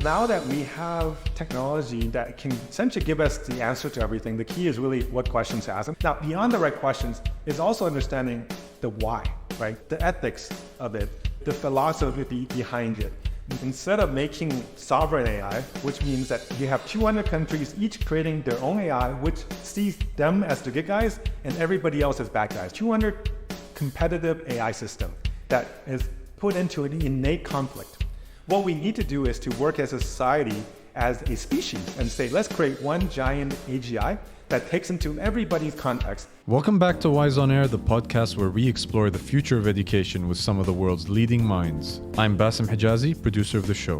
Now that we have technology that can essentially give us the answer to everything, the key is really what questions to ask. Now, beyond the right questions is also understanding the why, right? The ethics of it, the philosophy behind it. Instead of making sovereign AI, which means that you have 200 countries each creating their own AI, which sees them as the good guys and everybody else as bad guys. 200 competitive AI system that is put into an innate conflict. What we need to do is to work as a society, as a species, and say, let's create one giant AGI that takes into everybody's context. Welcome back to Wise on Air, the podcast where we explore the future of education with some of the world's leading minds. I'm Bassem Hijazi, producer of the show.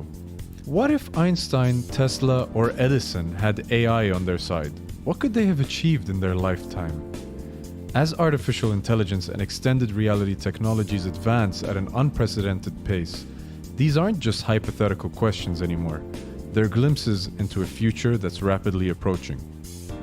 What if Einstein, Tesla, or Edison had AI on their side? What could they have achieved in their lifetime? As artificial intelligence and extended reality technologies advance at an unprecedented pace, these aren't just hypothetical questions anymore. They're glimpses into a future that's rapidly approaching.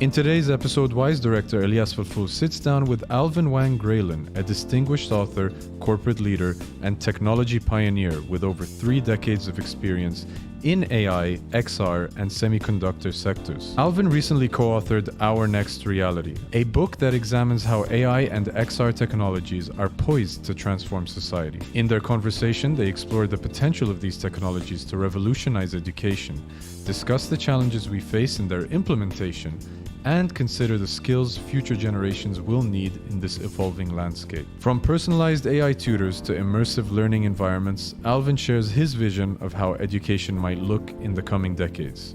In today's episode, WISE director Elyas Felfoul sits down with Alvin Wang Graylin, a distinguished author, corporate leader, and technology pioneer with over 3 decades of experience in AI, XR, and semiconductor sectors. Alvin recently co-authored Our Next Reality, a book that examines how AI and XR technologies are poised to transform society. In their conversation, they explore the potential of these technologies to revolutionize education, discuss the challenges we face in their implementation, and consider the skills future generations will need in this evolving landscape. From personalized AI tutors to immersive learning environments, Alvin shares his vision of how education might look in the coming decades.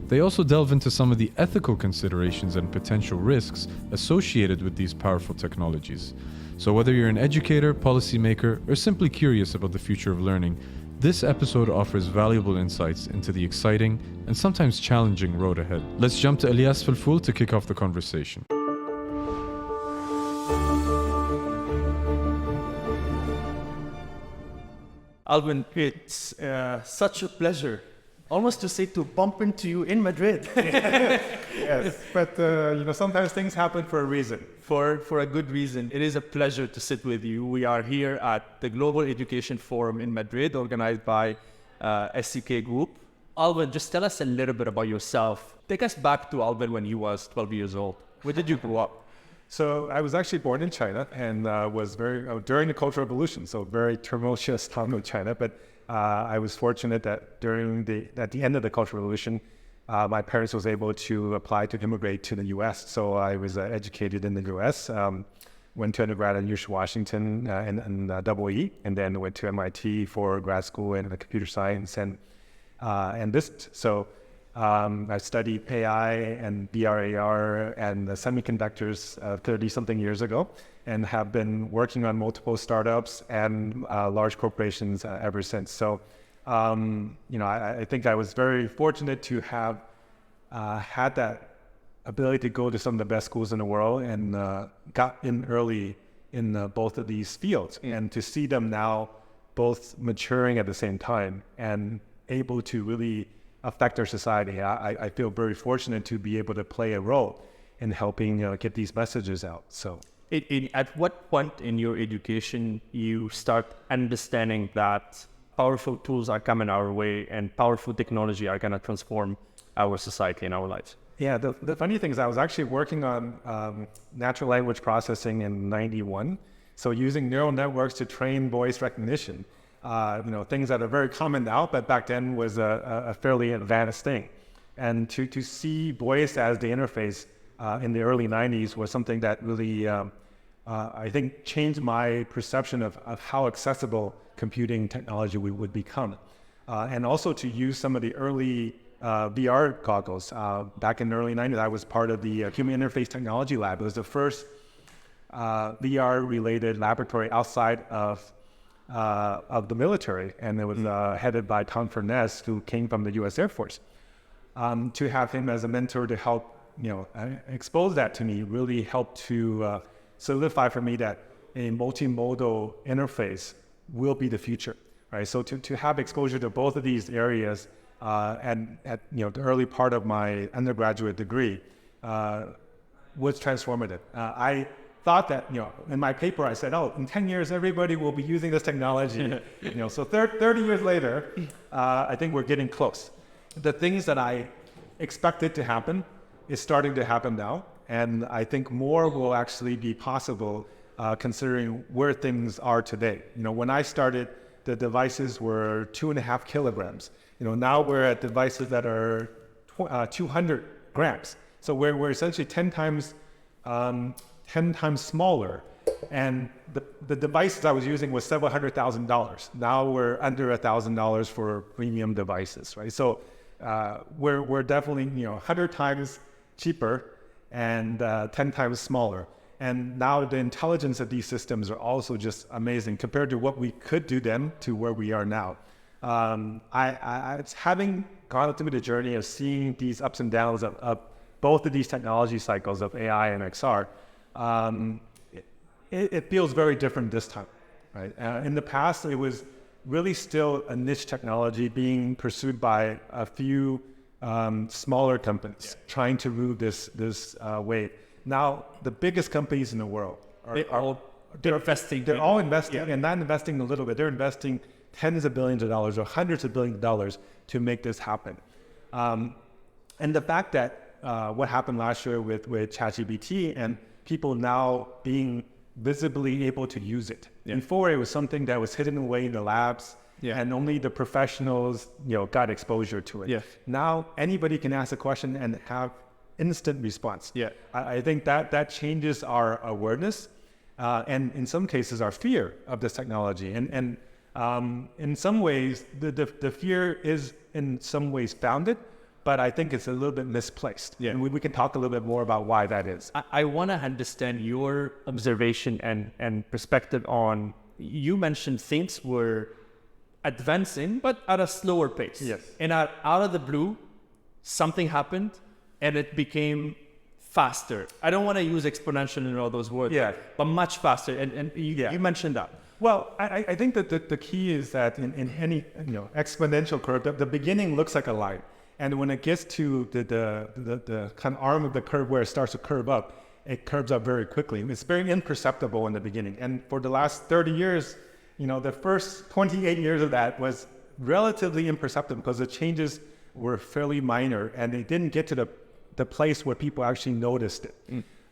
They also delve into some of the ethical considerations and potential risks associated with these powerful technologies. So whether you're an educator, policymaker, or simply curious about the future of learning, this episode offers valuable insights into the exciting and sometimes challenging road ahead. Let's jump to Elyas Felfoul to kick off the conversation. Alvin, it's such a pleasure, almost to say to bump into you in Madrid. Yes, but sometimes things happen for a reason. For a good reason. It is a pleasure to sit with you. We are here at the Global Education Forum in Madrid, organized by SCK Group. Alvin, just tell us a little bit about yourself. Take us back to Alvin when he was 12 years old. Where did you grow up? So I was actually born in China and was during the Cultural Revolution, so very tumultuous time of China. But I was fortunate that at the end of the Cultural Revolution, my parents was able to apply to immigrate to the U.S. So I was educated in the U.S., went to undergrad at University of Washington in EE, and then went to MIT for grad school in computer science and business. So I studied AI and BRAR and the semiconductors 30-something years ago, and have been working on multiple startups and large corporations ever since. So I think I was very fortunate to have had that ability to go to some of the best schools in the world and got in early in both of these fields, and to see them now both maturing at the same time and able to really affect our society. I feel very fortunate to be able to play a role in helping get these messages out. So. At what point in your education you start understanding that powerful tools are coming our way and powerful technology are going to transform our society and our lives? Yeah, the funny thing is I was actually working on natural language processing in '91. So using neural networks to train voice recognition, things that are very common now, but back then was a fairly advanced thing. And to see voice as the interface in the early '90s was something that really, I think, changed my perception of how accessible computing technology would become. And also to use some of the early VR goggles. Back in the early '90s, I was part of the Human Interface Technology Lab. It was the first VR-related laboratory outside of the military, and it was headed by Tom Furness, who came from the U.S. Air Force. To have him as a mentor to help expose that to me really helped to solidify for me that a multimodal interface will be the future, right? So to have exposure to both of these areas and at the early part of my undergraduate degree was transformative. I thought that, in my paper I said, in 10 years everybody will be using this technology. So 30 years later, I think we're getting close. the things that I expected to happen is starting to happen now. And I think more will actually be possible considering where things are today. When I started, the devices were 2.5 kilograms. Now we're at devices that are 200 grams. So we're essentially 10 times smaller. And the devices I was using was several $100,000. Now we're under $1,000 for premium devices, right? So we're definitely 100 times cheaper and 10 times smaller. And now the intelligence of these systems are also just amazing compared to what we could do then to where we are now. It's having gone through the journey of seeing these ups and downs of both of these technology cycles of AI and XR. It feels very different this time, right? In the past, it was really still a niche technology being pursued by a few smaller companies trying to rule this wave. Now, the biggest companies in the world they're investing. They're all investing, and not investing a little bit. They're investing tens of billions of dollars or hundreds of billions of dollars to make this happen. And the fact that what happened last year with ChatGPT and people now being visibly able to use it. Before, it was something that was hidden away in the labs, and only the professionals, got exposure to it. Now anybody can ask a question and have instant response. I think that changes our awareness, and in some cases our fear of this technology. And in some ways, the fear is in some ways founded, but I think it's a little bit misplaced. And we can talk a little bit more about why that is. I want to understand your observation and perspective on, you mentioned things were advancing, but at a slower pace. And out of the blue, something happened and it became faster. I don't want to use exponential and all those words, but much faster. And you mentioned that. Well, I think that the key is that in any exponential curve, the beginning looks like a line. And when it gets to the kind of arm of the curve where it starts to curve up, it curves up very quickly. It's very imperceptible in the beginning. And for the last 30 years, the first 28 years of that was relatively imperceptible because the changes were fairly minor and they didn't get to the place where people actually noticed it.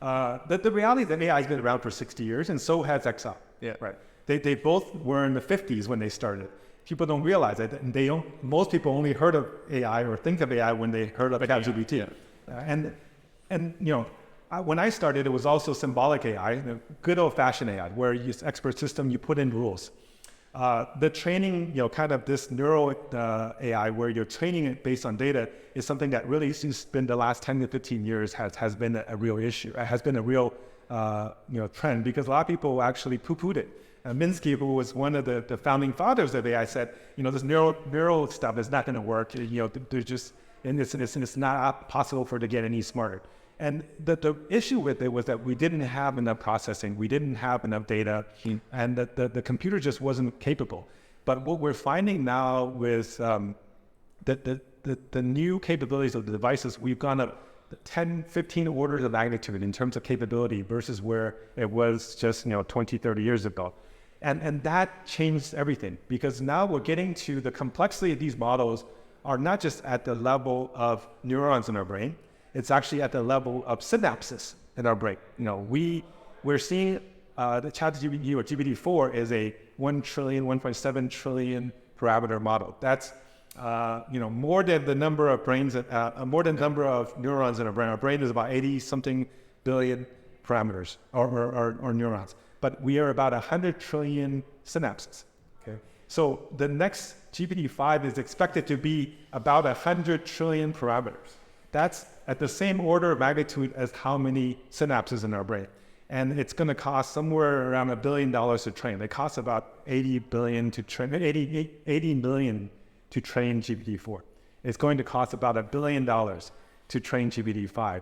The reality is that AI has been around for 60 years and so has XR. Right. They both were in the 50s when they started. People don't realize it, and most people only heard of AI or think of AI when they heard of ChatGPT. When I started, it was also symbolic AI, good old-fashioned AI, where you use expert system, you put in rules. The training, kind of this neural AI, where you're training it based on data, is something that really has been the last 10 to 15 years has been a real issue. It has been a real trend because a lot of people actually poo-pooed it. Minsky, who was one of the founding fathers of AI, said, this neural stuff is not going to work. It's not possible for it to get any smarter. And the issue with it was that we didn't have enough processing, we didn't have enough data, and that the computer just wasn't capable. But what we're finding now with the new capabilities of the devices, we've gone up 10, 15 orders of magnitude in terms of capability versus where it was just 20, 30 years ago. And that changed everything because now we're getting to the complexity of these models are not just at the level of neurons in our brain, it's actually at the level of synapses in our brain. We're seeing the ChatGPT or GPT-4 is a 1 trillion, 1.7 trillion parameter model. That's more than the number of more than the number of neurons in our brain. Our brain is about 80 something billion parameters or neurons. But we are about 100 trillion synapses. Okay, so the next GPT-5 is expected to be about 100 trillion parameters. That's at the same order of magnitude as how many synapses in our brain. And it's going to cost somewhere around $1 billion to train. It costs about 80 million to train GPT-4. It's going to cost about $1 billion to train GPT-5.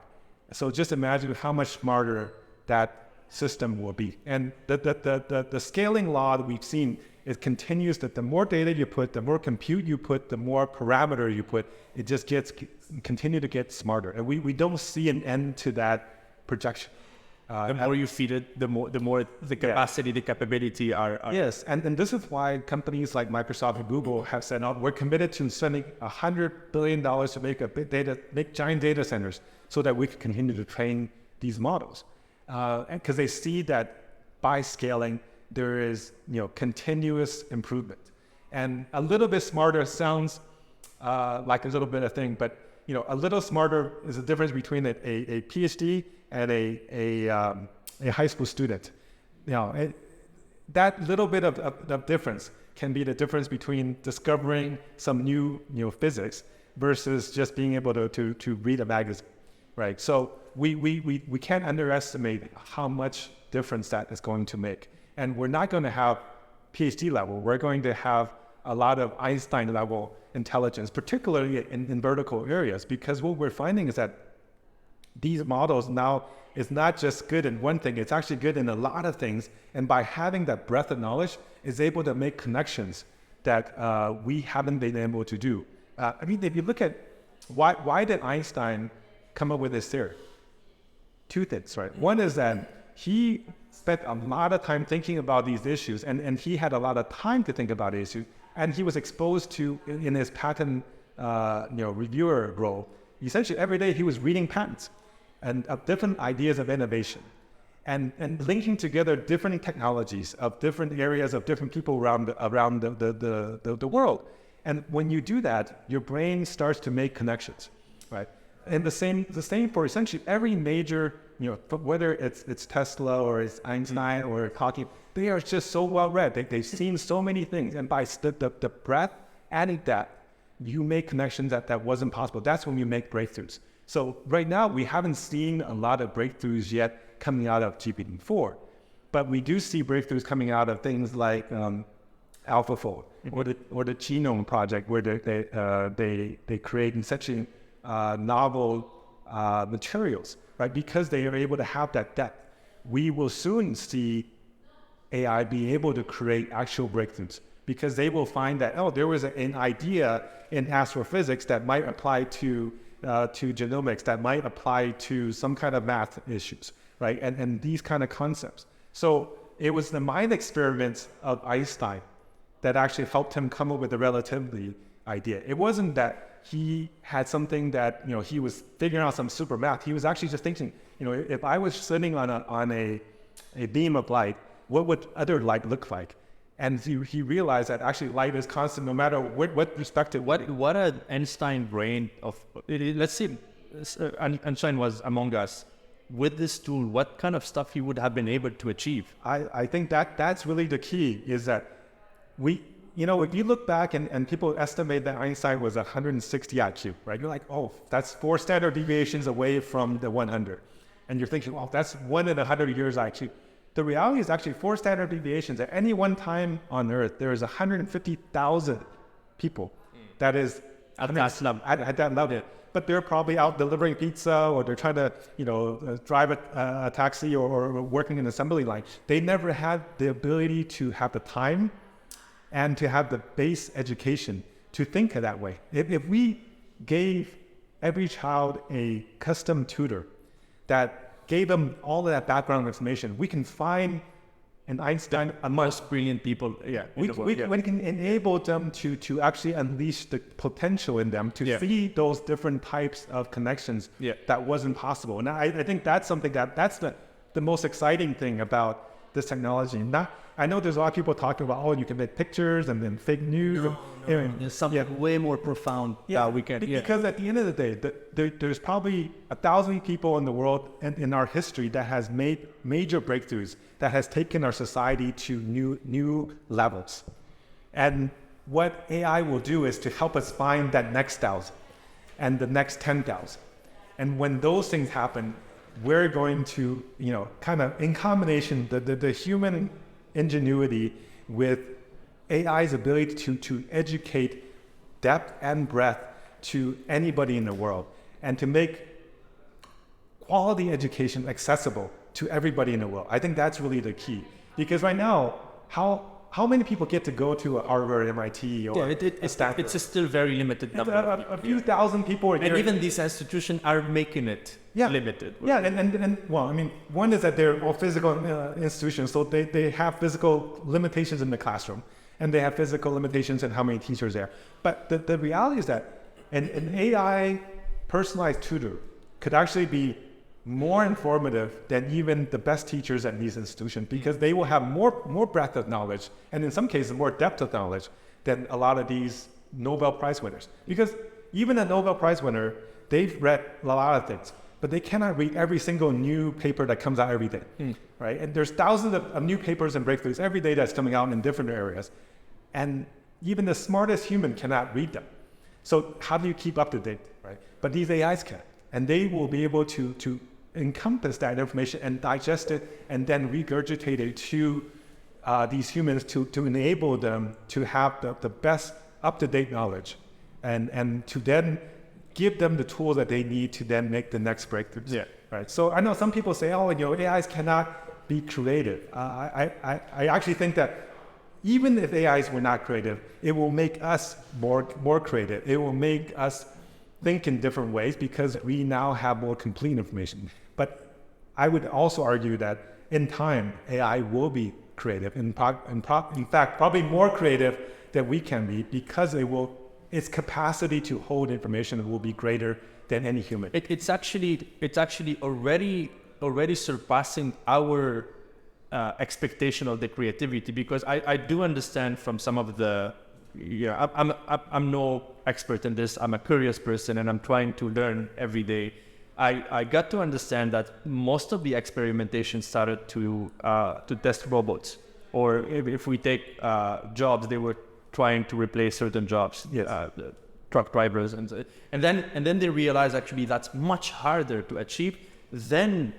So just imagine how much smarter that system will be. And the scaling law that we've seen, it continues that the more data you put, the more compute you put, the more parameter you put, it just continue to get smarter. And we don't see an end to that projection. The more you feed it, the more the capacity, the capability are. Yes, and this is why companies like Microsoft and Google have said, "Oh, we're committed to spending $100 billion to make giant data centers so that we can continue to train these models," because they see that by scaling there is continuous improvement. And a little bit smarter sounds like a little bit of thing, but a little smarter is the difference between a PhD and a high school student. That little bit of difference can be the difference between discovering some new physics versus just being able to read a magazine, right? So we can't underestimate how much difference that is going to make. And we're not going to have PhD level. We're going to have a lot of Einstein level intelligence, particularly in vertical areas, because what we're finding is that these models now is not just good in one thing, it's actually good in a lot of things. And by having that breadth of knowledge, is able to make connections that we haven't been able to do. I mean, if you look at why did Einstein come up with this theory? Two things, right? One is that he spent a lot of time thinking about these issues, and he had a lot of time to think about issues, and he was exposed to, in his patent reviewer role, essentially every day he was reading patents and of different ideas of innovation and linking together different technologies of different areas of different people around the world. And when you do that, your brain starts to make connections, right? And the same for essentially every major, whether it's Tesla or it's Einstein or Hawking, they are just so well read. They've seen so many things, and by the breadth, adding that, you make connections that wasn't possible. That's when you make breakthroughs. So right now we haven't seen a lot of breakthroughs yet coming out of GPT-4, but we do see breakthroughs coming out of things like AlphaFold or the Genome Project, where they create essentially novel materials, right? Because they are able to have that depth. We will soon see AI be able to create actual breakthroughs, because they will find that, there was an idea in astrophysics that might apply to genomics, that might apply to some kind of math issues, right? And these kind of concepts. So it was the mind experiments of Einstein that actually helped him come up with the relativity idea. It wasn't that he had something that, he was figuring out some super math. He was actually just thinking, if I was sitting on a beam of light, what would other light look like? And he realized that actually light is constant no matter what perspective. What an Einstein brain of, let's see, Einstein was among us. With this tool, what kind of stuff he would have been able to achieve? I think that's really the key, is that if you look back and people estimate that Einstein was 160 IQ, right? You're like, that's 4 standard deviations away from the 100. And you're thinking, that's 1 in 100 years IQ. The reality is actually 4 standard deviations. At any one time on Earth, there is 150,000 people that is at that level. But they're probably out delivering pizza, or they're trying to, drive a taxi or working in an assembly line. They never had the ability to have the time and to have the base education to think that way. If we gave every child a custom tutor that gave them all of that background information, we can find an Einstein most brilliant people. We can enable them to actually unleash the potential in them to see those different types of connections that wasn't possible. And I think that's something that's the most exciting thing about this technology. I know there's a lot of people talking about, you can make pictures and then fake news. There's something way more profound that we can. Because at the end of the day, there's probably 1,000 people in the world and in our history that has made major breakthroughs that has taken our society to new levels. And what AI will do is to help us find that next 1,000 and the next 10,000. And when those things happen, we're going to, kind of in combination, the human ingenuity with AI's ability to educate depth and breadth to anybody in the world, and to make quality education accessible to everybody in the world. I think that's really the key. Because right now, how how many people get to go to a Harvard, MIT, or Stanford? It's a still very limited number. A few thousand people. And even these institutions are making it limited. Yeah, and well, I mean, one is that they're all physical institutions, so they have physical limitations in the classroom, and they have physical limitations in how many teachers there. But the reality is that an AI personalized tutor could actually be more informative than even the best teachers at these institutions, because they will have more breadth of knowledge, and in some cases more depth of knowledge than a lot of these Nobel Prize winners. Because even a Nobel Prize winner, they've read a lot of things, but they cannot read every single new paper that comes out every day, right? And there's thousands of new papers and breakthroughs every day that's coming out in different areas, and even the smartest human cannot read them. So how do you keep up to date, right? But these AIs can, and they will be able to encompass that information and digest it and then regurgitate it to these humans to enable them to have the best up-to-date knowledge and to then give them the tools that they need to then make the next breakthroughs. Yeah. Right. So I know some people say, AIs cannot be creative. I actually think that even if AIs were not creative, it will make us more creative. It will make us think in different ways because we now have more complete information. But I would also argue that in time, AI will be creative. In fact, probably more creative than we can be, because its capacity to hold information will be greater than any human. It's actually already surpassing our expectation of the creativity, because I do understand from some of the, I'm no expert in this. I'm a curious person and I'm trying to learn every day. I got to understand that most of the experimentation started to test robots, or if we take jobs, they were trying to replace certain jobs, truck drivers, and then they realized actually that's much harder to achieve than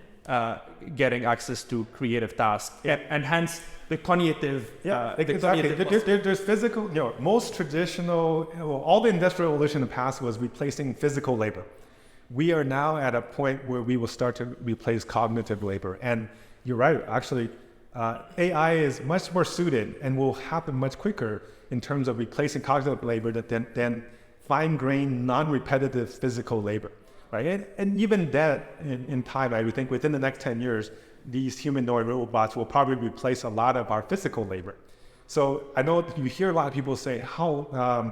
getting access to creative tasks, and hence the cognitive. Exactly. There's physical. Most traditional, all the industrial revolution in the past was replacing physical labor. We are now at a point where we will start to replace cognitive labor. And you're right, actually, AI is much more suited and will happen much quicker in terms of replacing cognitive labor than fine-grained, non-repetitive physical labor, right? And even that, in time, I would think within the next 10 years, these humanoid robots will probably replace a lot of our physical labor. So I know you hear a lot of people say how,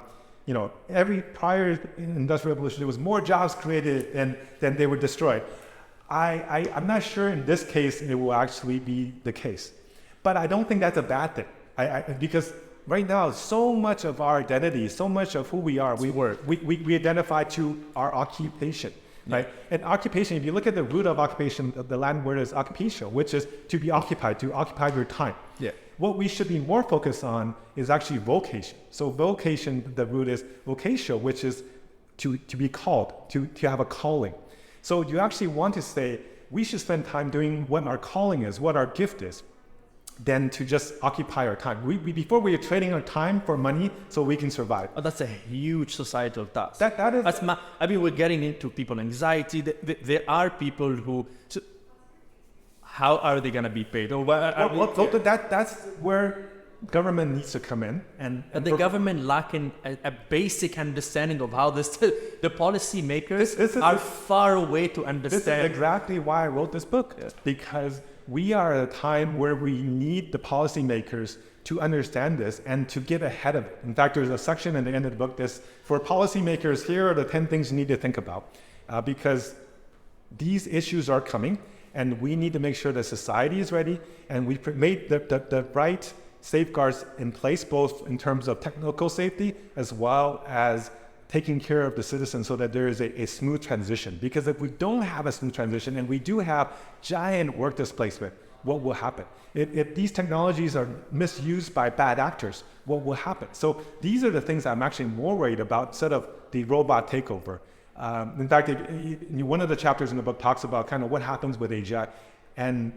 every prior industrial revolution, there was more jobs created than they were destroyed. I'm not sure in this case it will actually be the case, but I don't think that's a bad thing. Because right now, so much of our identity, so much of who we are, we identify to our occupation, right? And occupation, if you look at the root of occupation, the Latin word is occupatio, which is to be occupied, to occupy your time. Yeah. What we should be more focused on is actually vocation. So vocation, the root is vocatio, which is to be called, to have a calling. So you actually want to say, we should spend time doing what our calling is, what our gift is, than to just occupy our time. Before we are trading our time for money so we can survive. Oh, that's a huge societal task. That is. We're getting into people anxiety. There are people who. How are they going to be paid? That's where government needs to come in, and the government lacking a basic understanding of how the policy makers are far away to understand. This is exactly why I wrote this book, because we are at a time where we need the policymakers to understand this and to get ahead of it. In fact, there's a section at the end of the book that's for policymakers. Here are the 10 things you need to think about, because these issues are coming. And we need to make sure that society is ready, and we made the right safeguards in place, both in terms of technical safety as well as taking care of the citizens, so that there is a smooth transition. Because if we don't have a smooth transition and we do have giant work displacement, what will happen? If these technologies are misused by bad actors, what will happen? So these are the things I'm actually more worried about instead of the robot takeover. In fact, one of the chapters in the book talks about kind of what happens with AGI. And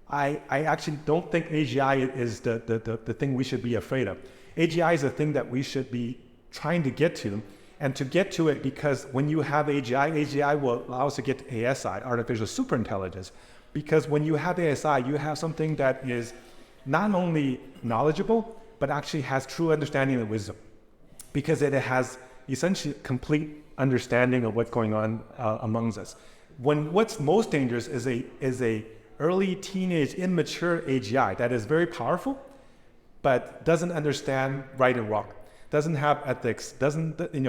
I actually don't think AGI is the thing we should be afraid of. AGI is a thing that we should be trying to get to, and to get to it, because when you have AGI will allow us to get to ASI, artificial superintelligence. Because when you have ASI, you have something that is not only knowledgeable, but actually has true understanding and wisdom, because it has essentially complete understanding of what's going on amongst us. What's most dangerous is a early teenage immature AGI that is very powerful, but doesn't understand right and wrong, doesn't have ethics,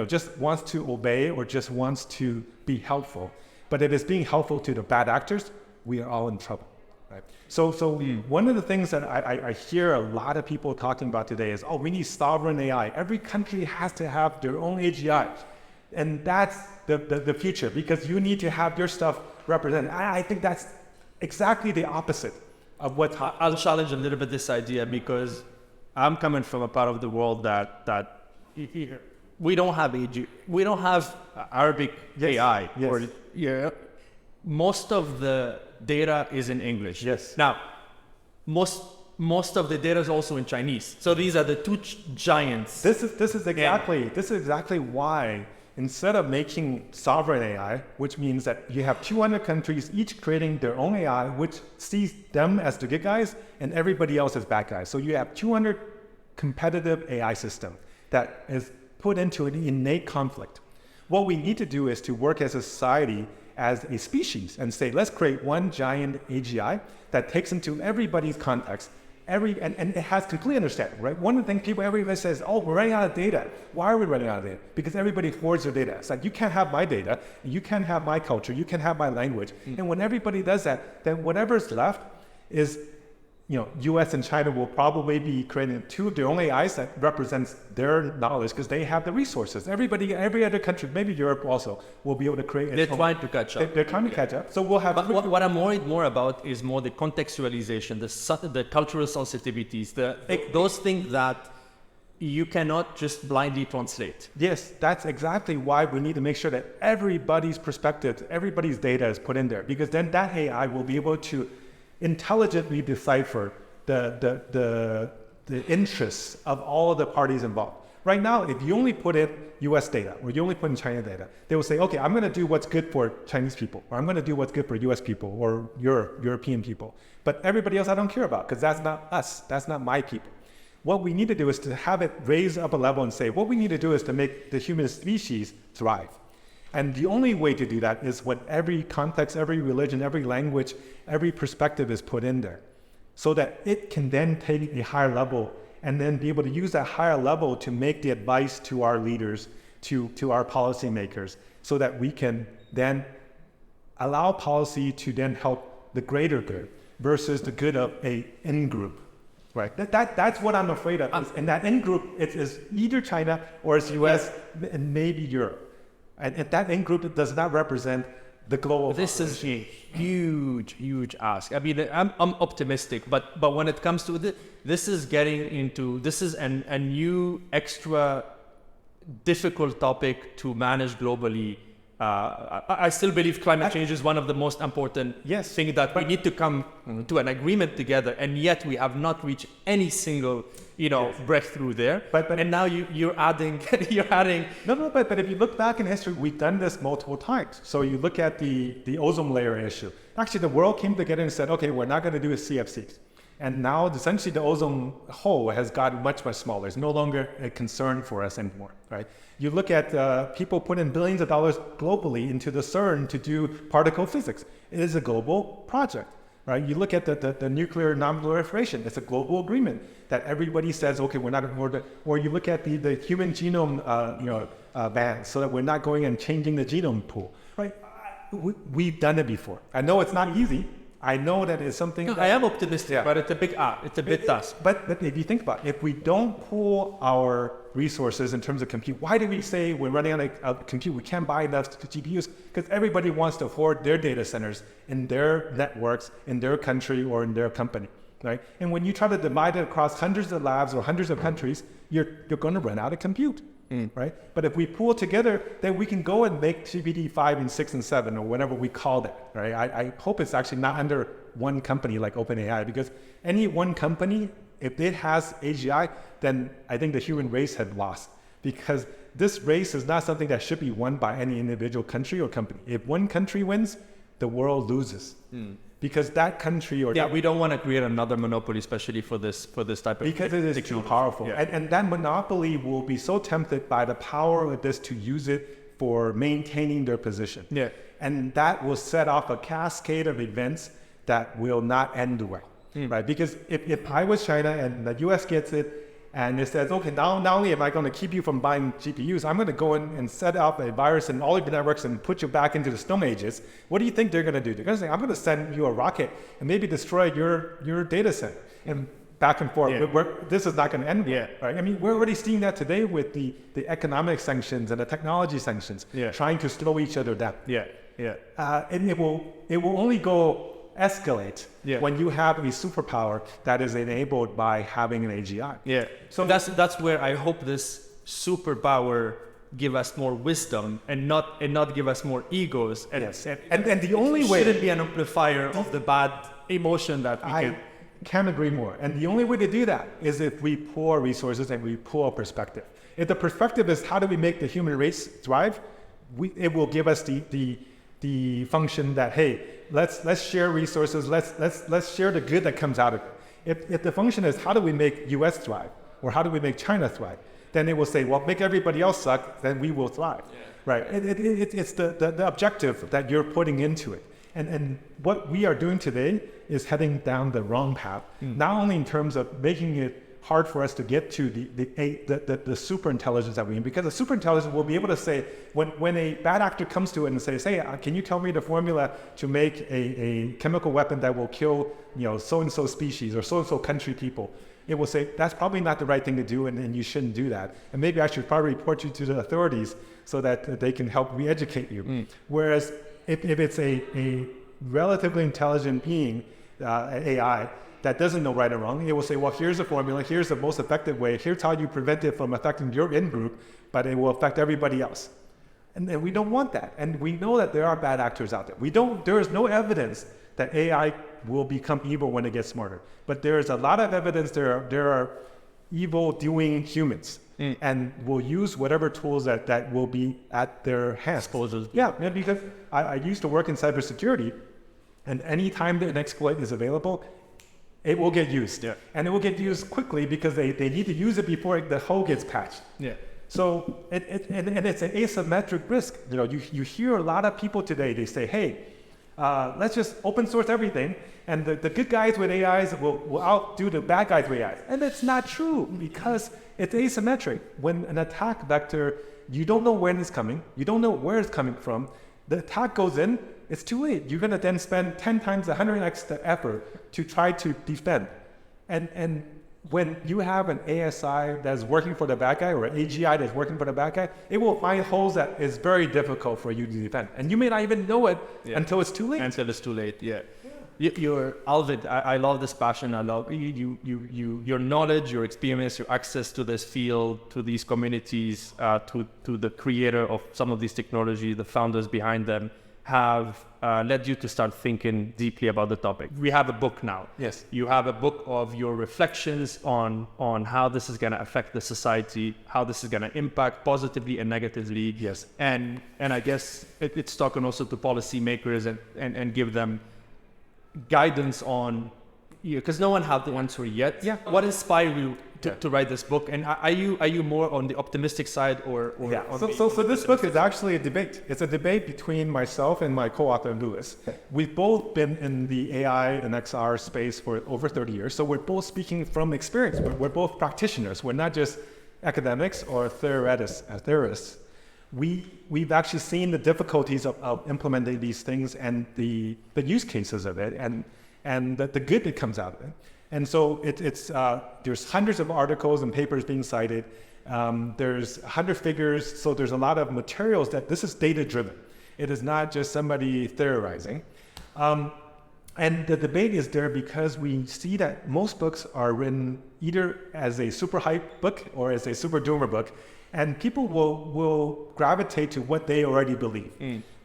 just wants to obey or just wants to be helpful. But if it's being helpful to the bad actors, we are all in trouble. Right? So one of the things that I hear a lot of people talking about today is, we need sovereign AI. Every country has to have their own AGI. And that's the future, because you need to have your stuff represented. I think that's exactly the opposite of what... I'll challenge a little bit this idea, because I'm coming from a part of the world that we don't have AG, we don't have Arabic AI. Yes. Or, most of the data is in English. Yes. Now, most of the data is also in Chinese. So these are the two giants. This is exactly why, instead of making sovereign AI, which means that you have 200 countries each creating their own AI, which sees them as the good guys and everybody else as bad guys. So you have 200 competitive AI system that is put into an innate conflict. What we need to do is to work as a society, as a species, and say, let's create one giant AGI that takes into everybody's context, and it has complete understanding, right? One of the things everybody says, we're running out of data. Why are we running out of data? Because everybody hoards their data. It's like, you can't have my data, you can't have my culture, you can't have my language. And when everybody does that, then whatever's left is, US and China will probably be creating two of their own AIs that represents their knowledge, because they have the resources. Every other country, maybe Europe also, will be able to create. They're trying to catch up. They're trying to catch up. So we'll have. But what I'm worried more about is more the contextualization, the cultural sensitivities, those things that you cannot just blindly translate. Yes, that's exactly why we need to make sure that everybody's perspective, everybody's data is put in there, because then that AI will be able to intelligently decipher the interests of all of the parties involved. Right now, if you only put in US data or you only put in China data, they will say, okay, I'm going to do what's good for Chinese people, or I'm going to do what's good for US people or European people. But everybody else I don't care about, because that's not us. That's not my people. What we need to do is to have it raise up a level and say, what we need to do is to make the human species thrive. And the only way to do that is when every context, every religion, every language, every perspective is put in there, so that it can then take a higher level and then be able to use that higher level to make the advice to our leaders, to our policymakers, so that we can then allow policy to then help the greater good versus the good of a in-group. Right. That's what I'm afraid of. And that in-group is either China or it's US and maybe Europe. And that in-group does not represent the global This population. is a huge ask. I mean, I'm optimistic, but when it comes to this is a new extra difficult topic to manage globally. I still believe climate change is one of the most important things that we need to come to an agreement together, and yet we have not reached any single breakthrough there. And now you're adding No, but if you look back in history, we've done this multiple times. So you look at the ozone layer issue. Actually, the world came together and said, okay, we're not going to do CFCs. And now essentially the ozone hole has gotten much smaller. It's no longer a concern for us anymore, right? You look at people putting billions of dollars globally into the CERN to do particle physics. It is a global project, right? You look at the nuclear non-proliferation. It's a global agreement that everybody says, okay, we're not going to, or you look at the human genome ban, so that we're not going and changing the genome pool, right? We've done it before. I know it's not easy. I know that it's something. I am optimistic, but it's a big task. But if you think about it, if we don't pool our resources in terms of compute, why do we say we're running out of compute? We can't buy enough GPUs because everybody wants to hoard their data centers in their networks, in their country, or in their company, right? And when you try to divide it across hundreds of labs or hundreds of countries, you're going to run out of compute. Right? But if we pool together, then we can go and make GPT 5 and 6 and 7 or whatever we call that, right? I hope it's actually not under one company like OpenAI, because any one company, if it has AGI, then I think the human race had lost, because this race is not something that should be won by any individual country or company. If one country wins, the world loses. Because that country or we don't want to create another monopoly, especially for this type of because it is too powerful. And that monopoly will be so tempted by the power of this to use it for maintaining their position. Yeah. And that will set off a cascade of events that will not end well. Right? Because if I was China and the US gets it and it says, okay, not only am I going to keep you from buying GPUs, I'm going to go in and set up a virus in all of your networks and put you back into the Stone Ages. What do you think they're going to do? They're going to say, I'm going to send you a rocket and maybe destroy your data center. And back and forth. This is not going to end well, right? I mean, we're already seeing that today with the economic sanctions and the technology sanctions, trying to slow each other down. And it will only escalate when you have a superpower that is enabled by having an AGI. So that's where I hope this superpower give us more wisdom and not give us more egos. And the only way shouldn't be an amplifier of the bad emotion that we can't agree more. And the only way to do that is if we pour resources and we pour perspective. If the perspective is how do we make the human race thrive, it will give us the function that, hey, let's share resources, let's share the good that comes out of it. If the function is how do we make US thrive or how do we make China thrive, then it will say, well, make everybody else suck, then we will thrive. Right? It's the objective that you're putting into it. And what we are doing today is heading down the wrong path, not only in terms of making it hard for us to get to the super intelligence that we need, because the super intelligence will be able to say, when a bad actor comes to it and says, hey, can you tell me the formula to make a chemical weapon that will kill so-and-so species or so-and-so country people, it will say, that's probably not the right thing to do and you shouldn't do that. And maybe I should probably report you to the authorities so that they can help re-educate you. Whereas if it's a relatively intelligent being, AI, that doesn't know right or wrong, it will say, well, here's the formula, here's the most effective way, here's how you prevent it from affecting your in-group, but it will affect everybody else. And we don't want that. And we know that there are bad actors out there. There is no evidence that AI will become evil when it gets smarter. But there is a lot of evidence there are evil doing humans and will use whatever tools that will be at their hands. Yeah, because I used to work in cybersecurity, and anytime that an exploit is available, it will get used. And it will get used quickly because they need to use it before the hole gets patched. So it's an asymmetric risk. You hear a lot of people today, they say, hey, let's just open source everything, and the good guys with AIs will outdo the bad guys with AIs. And that's not true, because it's asymmetric. When an attack vector, you don't know when it's coming, you don't know where it's coming from, the attack goes in, it's too late. You're going to then spend 10 times 100x the effort to try to defend. And when you have an ASI that's working for the bad guy or an AGI that's working for the bad guy, it will find holes that is very difficult for you to defend. And you may not even know it until it's too late. Until it's too late, You're Alvin, I love this passion. I love your knowledge, your experience, your access to this field, to these communities, to the creator of some of these technologies, the founders behind them, have led you to start thinking deeply about the topic. We have a book now. Yes. You have a book of your reflections on how this is going to affect the society, how this is going to impact positively and negatively. Yes. And I guess it's talking also to policymakers and give them guidance on, because no one has the answer yet. What inspired you to write this book? And are you more on the optimistic side or So this book is actually a debate. It's a debate between myself and my co-author Elyas. We've both been in the AI and XR space for over 30 years, so we're both speaking from experience. We're both practitioners. We're not just academics or theorists. We've actually seen the difficulties of implementing these things and the use cases of it and the good that comes out of it. And so there's hundreds of articles and papers being cited. There's 100 figures, so there's a lot of materials that this is data-driven. It is not just somebody theorizing. And the debate is there because we see that most books are written either as a super hype book or as a super doomer book, and people will gravitate to what they already believe.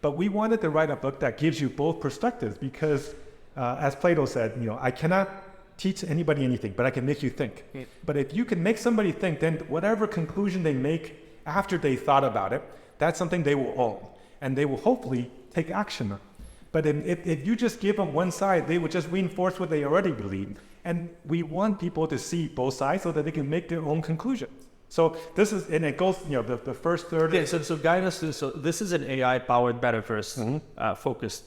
But we wanted to write a book that gives you both perspectives because, as Plato said, I cannot teach anybody anything, but I can make you think. But if you can make somebody think, then whatever conclusion they make after they thought about it, that's something they will own, and they will hopefully take action on. But if you just give them one side, they would just reinforce what they already believe. And we want people to see both sides so that they can make their own conclusion. So this is, and it goes, the first third. Yeah, so guide us through, so this is an AI-powered metaverse focused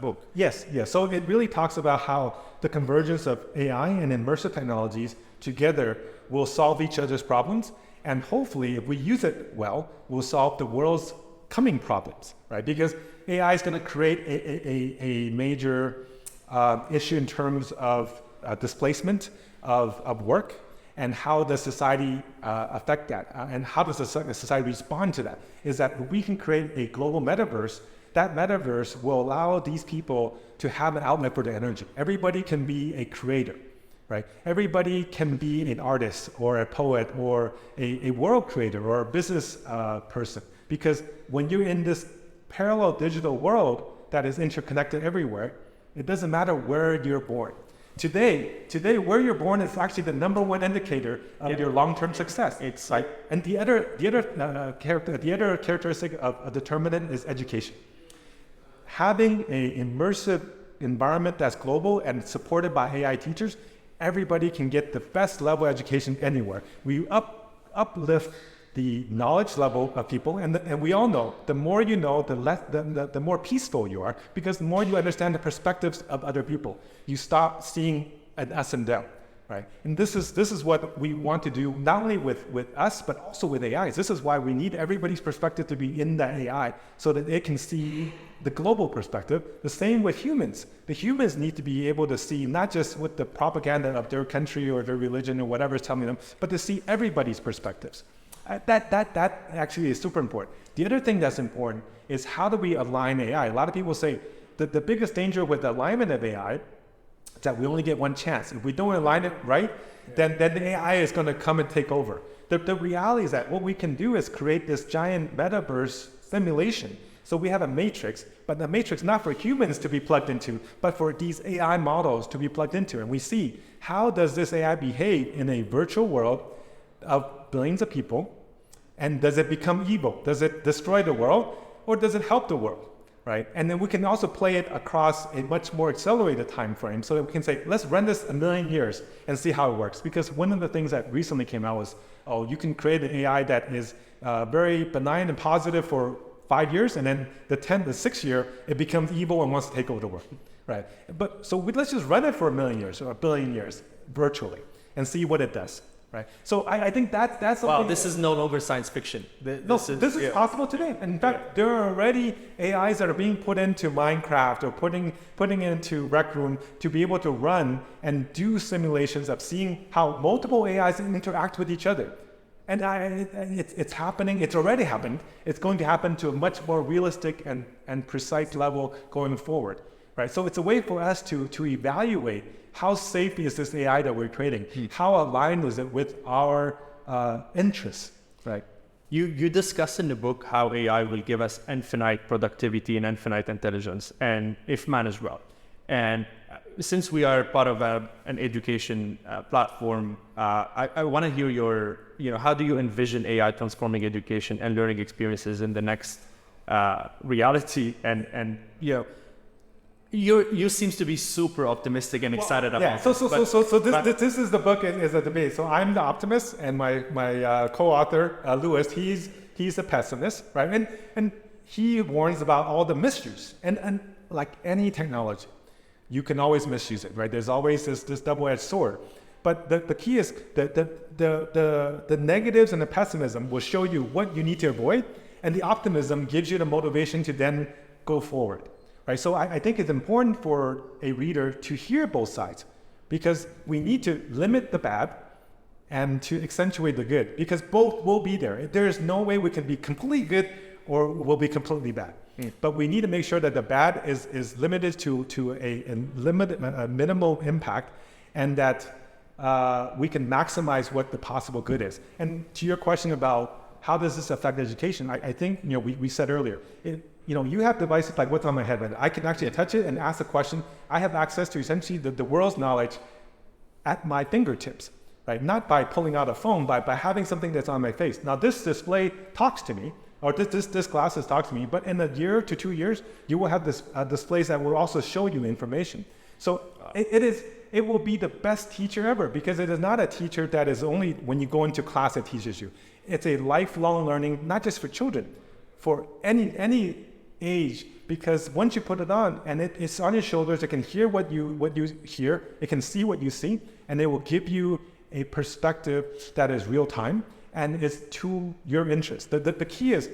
book. Yes. So it really talks about how the convergence of AI and immersive technologies together will solve each other's problems. And hopefully, if we use it well, we'll solve the world's coming problems, right? Because AI is going to create a major issue in terms of displacement of work, and how does society affect that, and how does the society respond to that? Is that if we can create a global metaverse, that metaverse will allow these people to have an outlet for their energy. Everybody can be a creator, right? Everybody can be an artist or a poet or a world creator or a business person. Because when you're in this parallel digital world that is interconnected everywhere, it doesn't matter where you're born. Today, where you're born is actually the number one indicator of your long-term success. It's right, and the other characteristic of a determinant is education. Having an immersive environment that's global and supported by AI teachers, everybody can get the best level of education anywhere. We uplift the knowledge level of people, and we all know the more you know, the more peaceful you are, because the more you understand the perspectives of other people, you stop seeing an us and them, right? And this is what we want to do, not only with us, but also with AIs. This is why we need everybody's perspective to be in that AI, so that they can see the global perspective. The same with humans. The humans need to be able to see not just what the propaganda of their country or their religion or whatever is telling them, but to see everybody's perspectives. That actually is super important. The other thing that's important is how do we align AI? A lot of people say that the biggest danger with the alignment of AI is that we only get one chance. If we don't align it right, then the AI is going to come and take over. The reality is that what we can do is create this giant metaverse simulation. So we have a matrix, but the matrix not for humans to be plugged into, but for these AI models to be plugged into. And we see, how does this AI behave in a virtual world of billions of people, and does it become evil? Does it destroy the world, or does it help the world, right? And then we can also play it across a much more accelerated time frame, so that we can say, let's run this 1,000,000 years and see how it works. Because one of the things that recently came out was, you can create an AI that is very benign and positive for 5 years, and then the 6th year, it becomes evil and wants to take over the world, right? But so let's just run it for 1,000,000 years or 1,000,000,000 years virtually and see what it does. Right. So I think that's something. Wow, this is no longer science fiction. This is possible today. In fact, there are already AIs that are being put into Minecraft or putting into Rec Room to be able to run and do simulations of seeing how multiple AIs interact with each other. And it's happening. It's already happened. It's going to happen to a much more realistic and precise level going forward. Right. So it's a way for us to evaluate how safe is this AI that we're creating? How aligned is it with our interests? Right. You discuss in the book how AI will give us infinite productivity and infinite intelligence, and if managed well. And since we are part of an education platform, I want to hear how do you envision AI transforming education and learning experiences in the next reality? And you seems to be super optimistic and excited about it. Yeah, this is the book is a debate. So I'm the optimist, and my co-author Elyas, he's a pessimist, right? And he warns about all the misuse, and like any technology, you can always misuse it, right? There's always this double-edged sword. But the key is that the negatives and the pessimism will show you what you need to avoid, and the optimism gives you the motivation to then go forward. Right, so I think it's important for a reader to hear both sides, because we need to limit the bad and to accentuate the good, because both will be there. There is no way we can be completely good or we'll be completely bad. But we need to make sure that the bad is limited to a minimal impact, and that we can maximize what the possible good is. And to your question about how does this affect education, I think we said earlier, you have devices like what's on my head, right? I can actually touch it and ask a question. I have access to essentially the world's knowledge at my fingertips, right? Not by pulling out a phone, but by having something that's on my face. Now this display talks to me, or this glasses talk to me, but in a year to 2 years, you will have this displays that will also show you information. So it will be the best teacher ever, because it is not a teacher that is only when you go into class that teaches you. It's a lifelong learning, not just for children, for any age, because once you put it on and it's on your shoulders, it can hear what you hear, it can see what you see, and it will give you a perspective that is real time and is to your interest. The key is,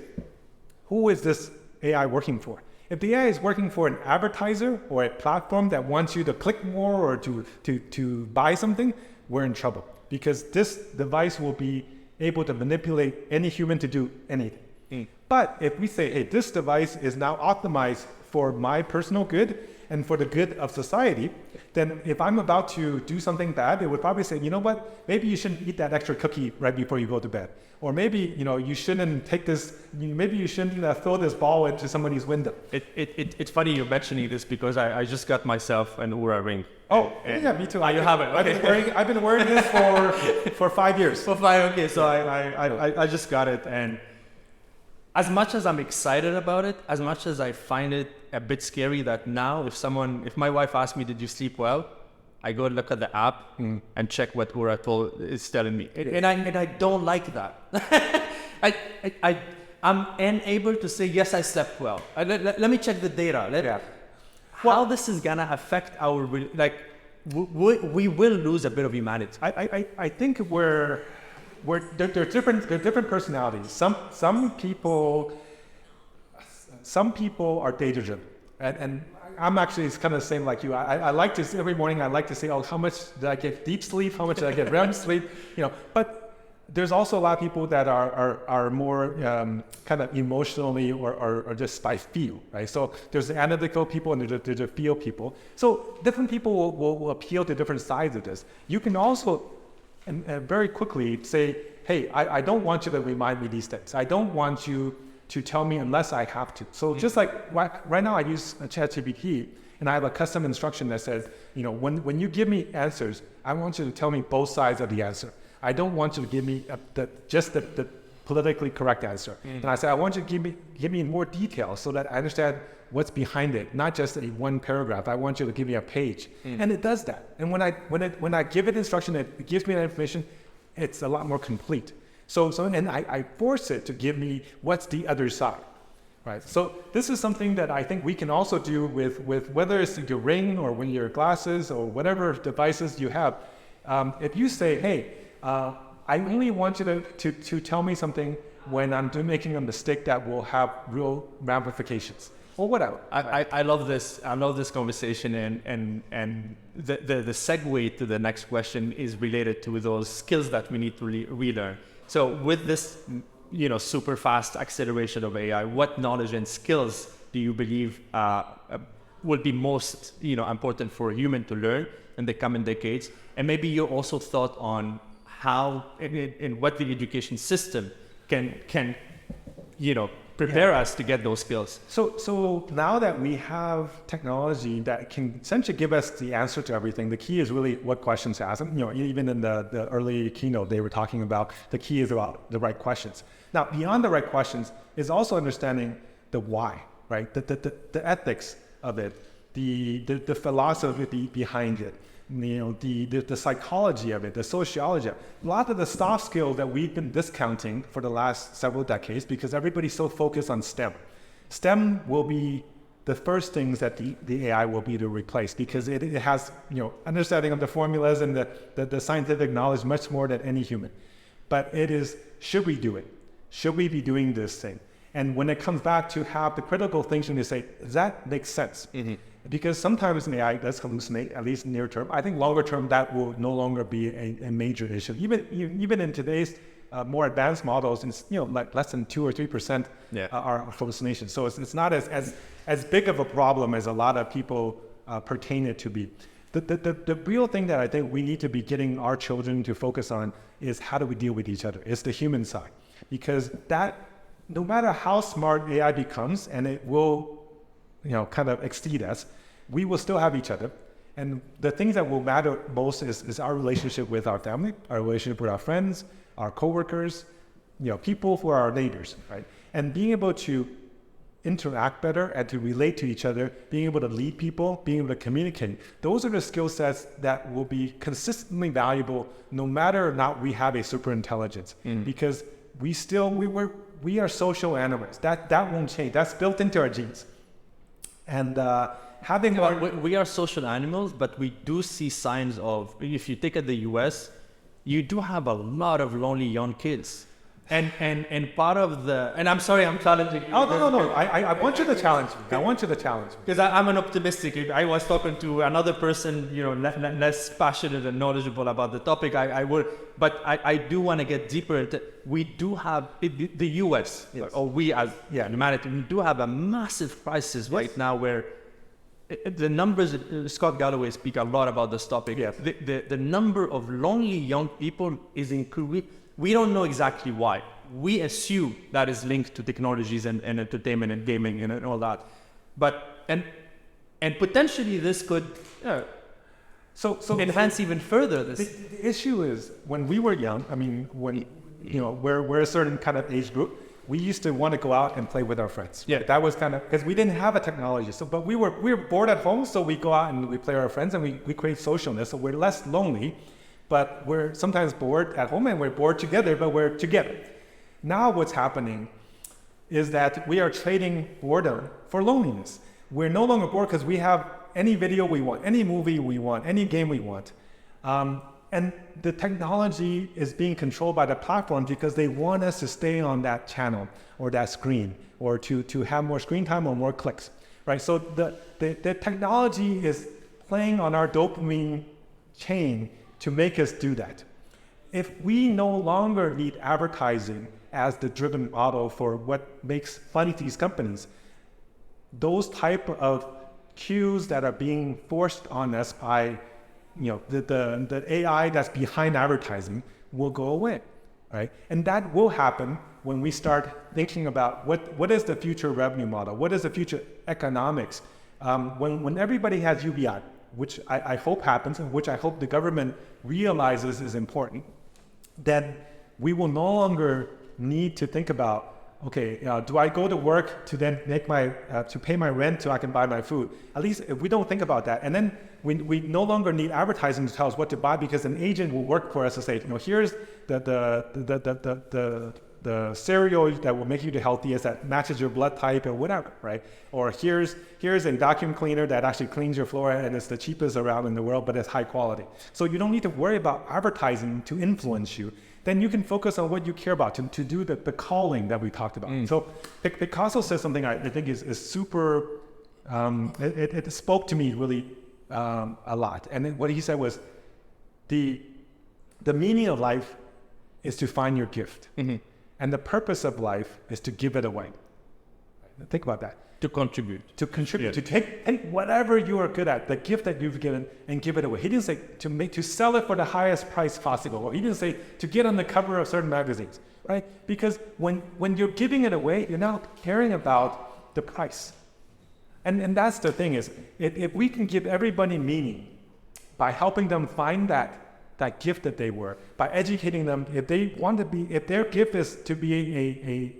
who is this AI working for? If the AI is working for an advertiser or a platform that wants you to click more or to buy something, we're in trouble, because this device will be able to manipulate any human to do anything. But if we say, hey, this device is now optimized for my personal good and for the good of society, then if I'm about to do something bad, it would probably say, you know what, maybe you shouldn't eat that extra cookie right before you go to bed. Or maybe, you shouldn't take this, maybe you shouldn't throw this ball into somebody's window. It's funny you're mentioning this, because I just got myself an Oura ring. Oh, yeah, me too. You have it. Okay. I've been wearing this for 5 years. For 5, okay. So I just got it, and as much as I'm excited about it, as much as I find it a bit scary that now if my wife asks me, did you sleep well? I go look at the app and check what Oura is telling me. And I don't like that. I'm unable to say, yes, I slept well. Let me check the data. How this is gonna affect our, we will lose a bit of humanity. I think they're different personalities. Some people are data driven, and I'm actually kind of the same like you. I like to, every morning I like to say, oh, how much did I get deep sleep? How much did I get REM sleep? But there's also a lot of people that are more kind of emotionally or just by feel, right? So there's the analytical people and there's the feel people. So different people will appeal to different sides of this. You can also very quickly say, hey, I don't want you to remind me these things. I don't want you to tell me unless I have to. So just like right now I use ChatGPT, and I have a custom instruction that says, when you give me answers, I want you to tell me both sides of the answer. I don't want you to give me just the politically correct answer. And I say, I want you to give me more detail so that I understand what's behind it, not just a one paragraph. I want you to give me a page. And it does that. And when I give it instruction, it gives me that information, it's a lot more complete. And I force it to give me what's the other side, right? So this is something that I think we can also do with whether it's your ring or when your glasses or whatever devices you have. If you say, hey, I only want you to tell me something when I'm making a mistake that will have real ramifications, or whatever. I love this. I love this conversation, and the segue to the next question is related to those skills that we need to relearn. So with this, super fast acceleration of AI, what knowledge and skills do you believe will be most, important for a human to learn in the coming decades? And maybe your also thought on how and what the education system can prepare us to get those skills. So now that we have technology that can essentially give us the answer to everything, the key is really what questions to ask. Even in the early keynote, they were talking about the key is about the right questions. Now, beyond the right questions is also understanding the why, right? The ethics of it, the philosophy behind it, the psychology of it, the sociology of it. A lot of the soft skills that we've been discounting for the last several decades because everybody's so focused on STEM. STEM will be the first things that the AI will be to replace, because it has understanding of the formulas and the scientific knowledge much more than any human. But it is, should we do it? Should we be doing this thing? And when it comes back to have the critical thinking to say, does that make sense? Mm-hmm. Because sometimes an AI does hallucinate, at least near term. I think longer term, that will no longer be a major issue. Even in today's more advanced models, it's like less than 2 or 3% are hallucinations. So it's not as big of a problem as a lot of people pertain it to be. The real thing that I think we need to be getting our children to focus on is how do we deal with each other? It's the human side. Because that, no matter how smart AI becomes, and it will kind of exceed us, we will still have each other. And the things that will matter most is our relationship with our family, our relationship with our friends, our coworkers, people who are our neighbors, right? And being able to interact better and to relate to each other, being able to lead people, being able to communicate. Those are the skill sets that will be consistently valuable no matter or not we have a super intelligence, because we are social animals. That won't change. That's built into our genes. And we are social animals, but we do see signs of, if you take at the US, you do have a lot of lonely young kids. And part of the, and I'm sorry, I'm challenging you. Oh, no. I want you to challenge me. I want you to challenge me. Because I'm an optimistic. I was talking to another person, less passionate and knowledgeable about the topic. But I do want to get deeper into, we do have, the US, or we as humanity, we do have a massive crisis right now where the numbers, Scott Galloway speak a lot about this topic. Yes. The number of lonely young people is increasing. We don't know exactly why. We assume that is linked to technologies and entertainment and gaming and all that. But and potentially this could so enhance even further this. The issue is when we were young, I mean, when we're a certain kind of age group, we used to want to go out and play with our friends. Yeah, that was kind of because we didn't have a technology. So, but we were bored at home, so we go out and we play with our friends and we create socialness. So we're less lonely. But we're sometimes bored at home and we're bored together, but we're together. Now what's happening is that we are trading boredom for loneliness. We're no longer bored because we have any video we want, any movie we want, any game we want. And the technology is being controlled by the platform because they want us to stay on that channel or that screen or to have more screen time or more clicks, right? So the technology is playing on our dopamine chain to make us do that. If we no longer need advertising as the driven model for what makes money to these companies, those type of cues that are being forced on us by the AI that's behind advertising will go away, right? And that will happen when we start thinking about what is the future revenue model, what is the future economics, when everybody has UBI, which I hope happens and which I hope the government realizes is important, then we will no longer need to think about, okay, do I go to work to then make to pay my rent so I can buy my food? At least if we don't think about that, and then we no longer need advertising to tell us what to buy because an agent will work for us to say, here's the cereal that will make you the healthiest, that matches your blood type or whatever, right? Or here's a vacuum cleaner that actually cleans your floor and it's the cheapest around in the world, but it's high quality. So you don't need to worry about advertising to influence you. Then you can focus on what you care about, to do the calling that we talked about. So Picasso says something I think is super, it spoke to me really a lot. And then what he said was, the meaning of life is to find your gift. Mm-hmm. And the purpose of life is to give it away. Think about that. To contribute. Yeah. To take whatever you are good at, the gift that you've given, and give it away. He didn't say to sell it for the highest price possible. Or he didn't say to get on the cover of certain magazines, right? Because when you're giving it away, you're not caring about the price. And that's the thing is, if we can give everybody meaning by helping them find that gift that they were, by educating them, if their gift is to be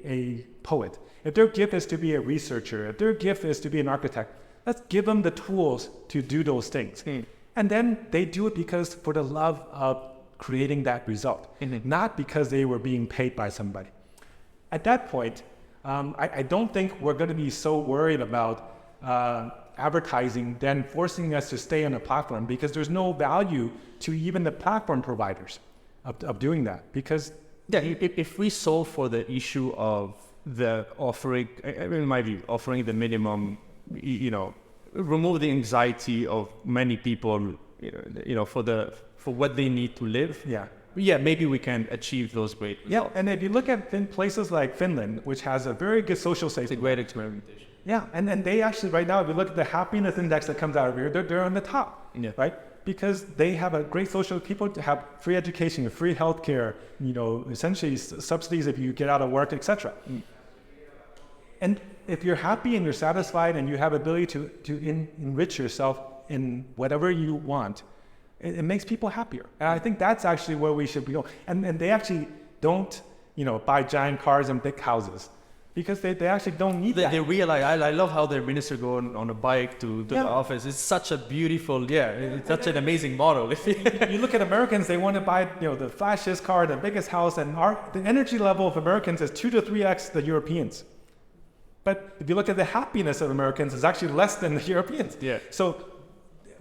a poet, if their gift is to be a researcher, if their gift is to be an architect, let's give them the tools to do those things. And then they do it because for the love of creating that result, not because they were being paid by somebody. At that point, I don't think we're going to be so worried about advertising then forcing us to stay on a platform, because there's no value to even the platform providers of doing that. Because if we solve for the issue of the offering, in my view, offering the minimum, remove the anxiety of many people, for what they need to live. Maybe we can achieve those great results. And if you look at places like Finland, which has a very good social safety, it's a great experimentation. And they actually right now, if you look at the happiness index that comes out of here, they're on the top, right? Because they have a great social, people have free education, free healthcare, essentially subsidies if you get out of work, etc. And if you're happy and you're satisfied and you have ability to enrich yourself in whatever you want, it makes people happier. And I think that's actually where we should be going. And they actually don't, buy giant cars and big houses, because they actually don't need that. They realize, I love how their minister go on a bike to the office. It's such a beautiful, it's such an amazing model. You look at Americans, they want to buy, the flashiest car, the biggest house, and the energy level of Americans is 2 to 3x the Europeans. But if you look at the happiness of Americans, it's actually less than the Europeans. Yeah. So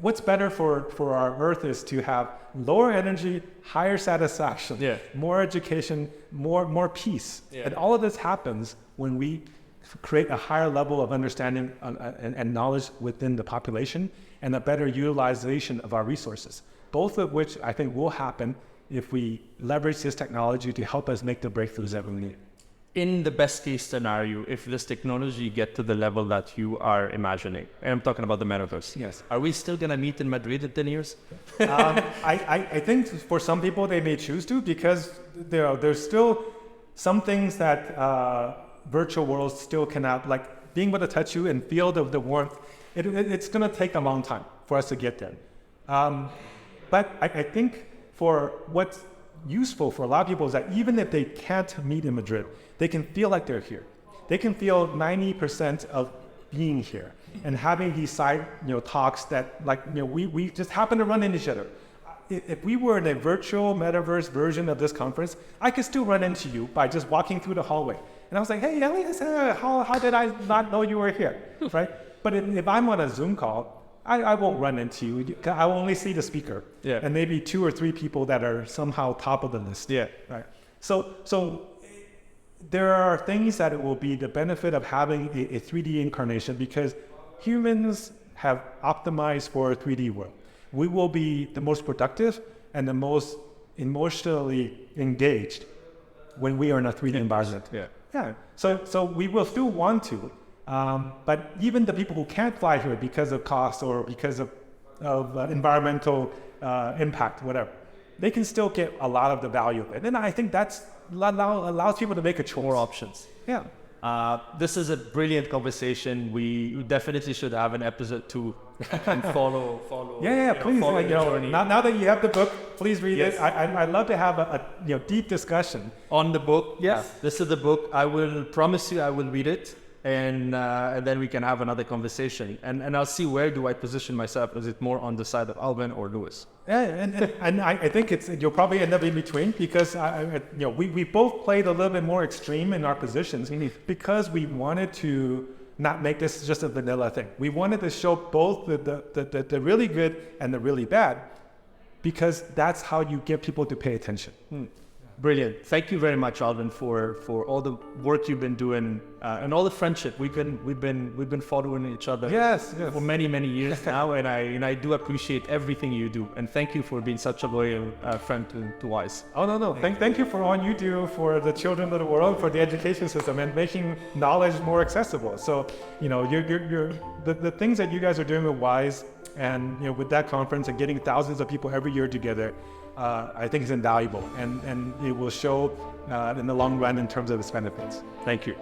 what's better for our Earth is to have lower energy, higher satisfaction, more education, more peace. Yeah. And all of this happens when we create a higher level of understanding and knowledge within the population, and a better utilization of our resources, both of which I think will happen if we leverage this technology to help us make the breakthroughs that we need. In the best case scenario, if this technology get to the level that you are imagining, and I'm talking about the metaverse, yes, are we still going to meet in Madrid in 10 years? I think for some people they may choose to, because there's still some things that virtual worlds still cannot, like being able to touch you and feel the warmth. It's going to take a long time for us to get there. But I think for what's useful for a lot of people is that even if they can't meet in Madrid, they can feel like they're here. They can feel 90% of being here and having these side talks that we just happen to run into each other. If we were in a virtual metaverse version of this conference, I could still run into you by just walking through the hallway. And I was like, hey, Elyas, how did I not know you were here, right? But if I'm on a Zoom call, I won't run into you. I will only see the speaker, and maybe 2 or 3 people that are somehow top of the list. Right. So there are things that it will be the benefit of having a 3D incarnation, because humans have optimized for a 3D world. We will be the most productive and the most emotionally engaged when we are in a 3D environment. So we will still want to. But even the people who can't fly here because of cost or because of environmental impact, whatever, they can still get a lot of the value of it. And I think that's allows people to make a choice. More options. Yeah. This is a brilliant conversation. We definitely should have an episode 2 and follow. Please. Now that you have the book, please read it. I'd love to have a deep discussion on the book. Yes, this is the book. I will promise you, I will read it. And then we can have another conversation, and I'll see where do I position myself. Is it more on the side of Alvin or Louis? And I think you'll probably end up in between, because we both played a little bit more extreme in our positions, because we wanted to not make this just a vanilla thing. We wanted to show both the really good and the really bad, because that's how you get people to pay attention. Brilliant. Thank you very much, Alvin, for all the work you've been doing and all the friendship. We've been following each other for many years now, and I do appreciate everything you do. And thank you for being such a loyal friend to WISE. Oh no! Thank you for all you do for the children of the world, for the education system, and making knowledge more accessible. So you're the things that you guys are doing with WISE, and with that conference and getting thousands of people every year together. I think is invaluable, and it will show in the long run in terms of its benefits. Thank you.